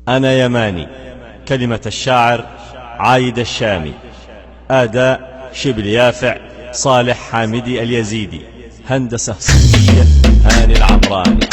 أنا يماني. كلمة الشاعر عايد الشامي. أداء شبل يافع صالح حامدي اليزيدي. هندسة صوتية هاني العمراني.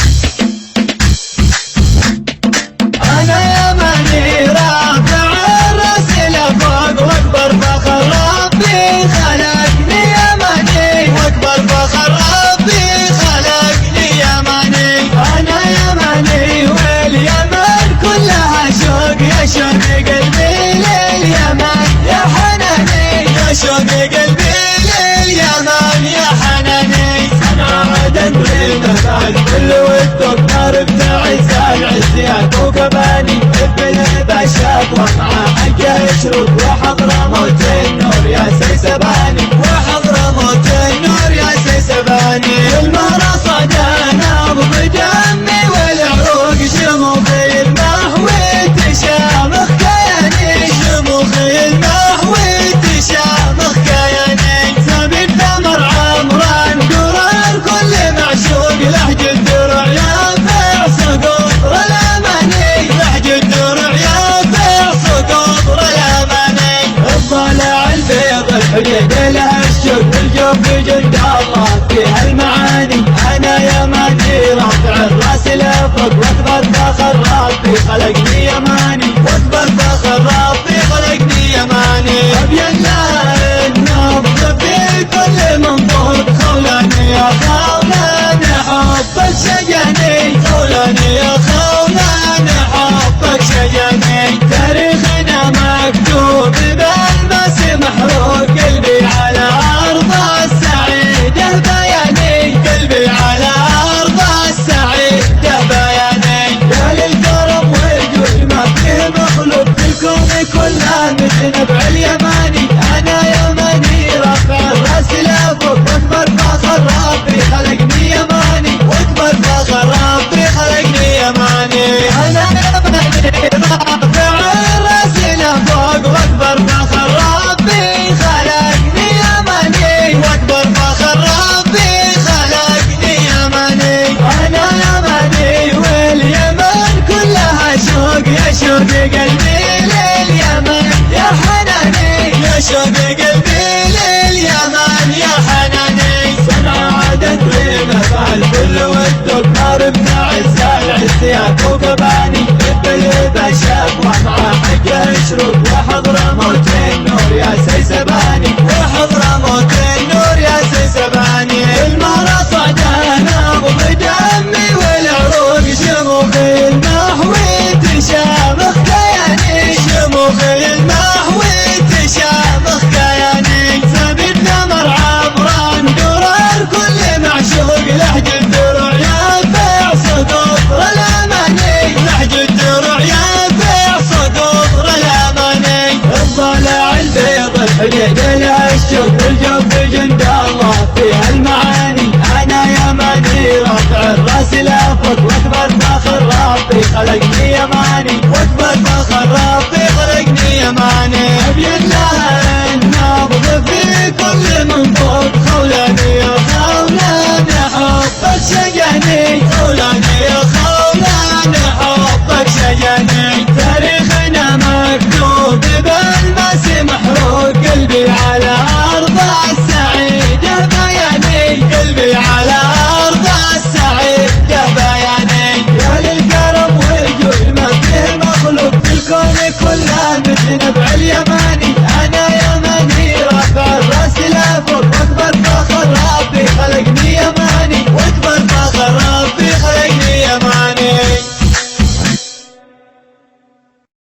أنا يماني رافع الراس لفوق واكبر فخر ربي خلقني يماني، واكبر فخر ربي خلقني يماني. أنا يماني واليمن كلها شوق، يا شوق قلبي لليمن يا حناني، يا شوق قلبي لليمن يا حناني. أنا عدن بالمثال كل ودك نار بتعز العزيات وكباني، ابن شاب ومعه حقه يشرب، وحضرموت النور يا سيسباني، وحضرموت النور يا سيسباني. المهر صدانا بدمي والعروق شموخي المهوي تشامخ كياني، شموخي المهوي تشامخ كياني. سبيل ثمر عمران قرار كل معشوق، لحج الدرع يافع سقوط الأماني، لحج الدرع يافع سقوط الأماني. الضلع البيض الحديد لها الشوق، الجوف جند الله فيها المعاني. أنا يماني رافع الراس لفوق واكبر فخر ربي خلقني يماني، واكبر فخر ربي خلقني يماني. أبين لا النبض في كل منظور، خولاني يا خولاني حبك شجني، خولاني يا خولاني حبك شجني. تاريخنا مكتوب بالمس محروق، قلبي على أرض السعيدة بياني، قلبي على أرض السعيدة بياني. يا للكرم والجود ما فيه مخلوق في الكون كله مثل نبع اليماني. أنا يماني رافع الراس لفوق واكبر فخر ربي خلقني يماني، واكبر فخر ربي خلقني يماني. أنا يماني رافع الراس لفوق واكبر فخر ربي خلقني يماني، واكبر فخر ربي خلقني يماني. أنا يماني واليمن كلها شوق، يا شوق قلبي لليمن يا حناني، يا شوق قلبي لليمن يا حناني. صنع عدن بمثال كل ودك نار بتعز العزيات وكباني، ابن شاب ومعه حقه يشرب، وحضرموت النور يا سيسباني، وحضرموت النور يا سيسباني. المهر صدانا بدمي والعروق شموخي المهوي تشامخ كياني، شموخي المهوي تشامخ كياني. سبيل ثمر عمران قرار كل معشوق، لحج الدرع يافع سقوط الأماني، لحج الدرع يافع سقوط الأماني. الضلع البيض الحديد لها الشوق، الجوف جند الله فيها المعاني. أنا يماني رافع الراس لفوق واكبر فخر ربي خلقني يماني، واكبر فخر ربي خلقني يماني. أبين لها النبض في كل منظور، خولاني يا خولاني حبك شجني، خولاني يا خولاني حبك شجني. تاريخنا مكتوب بالمس محروق، قلبي على أرض السعيدة بياني، قلبي على أرض السعيدة بياني. يا للكرم والجود ما فيه مخلوق في الكون كله مثل نبع اليماني.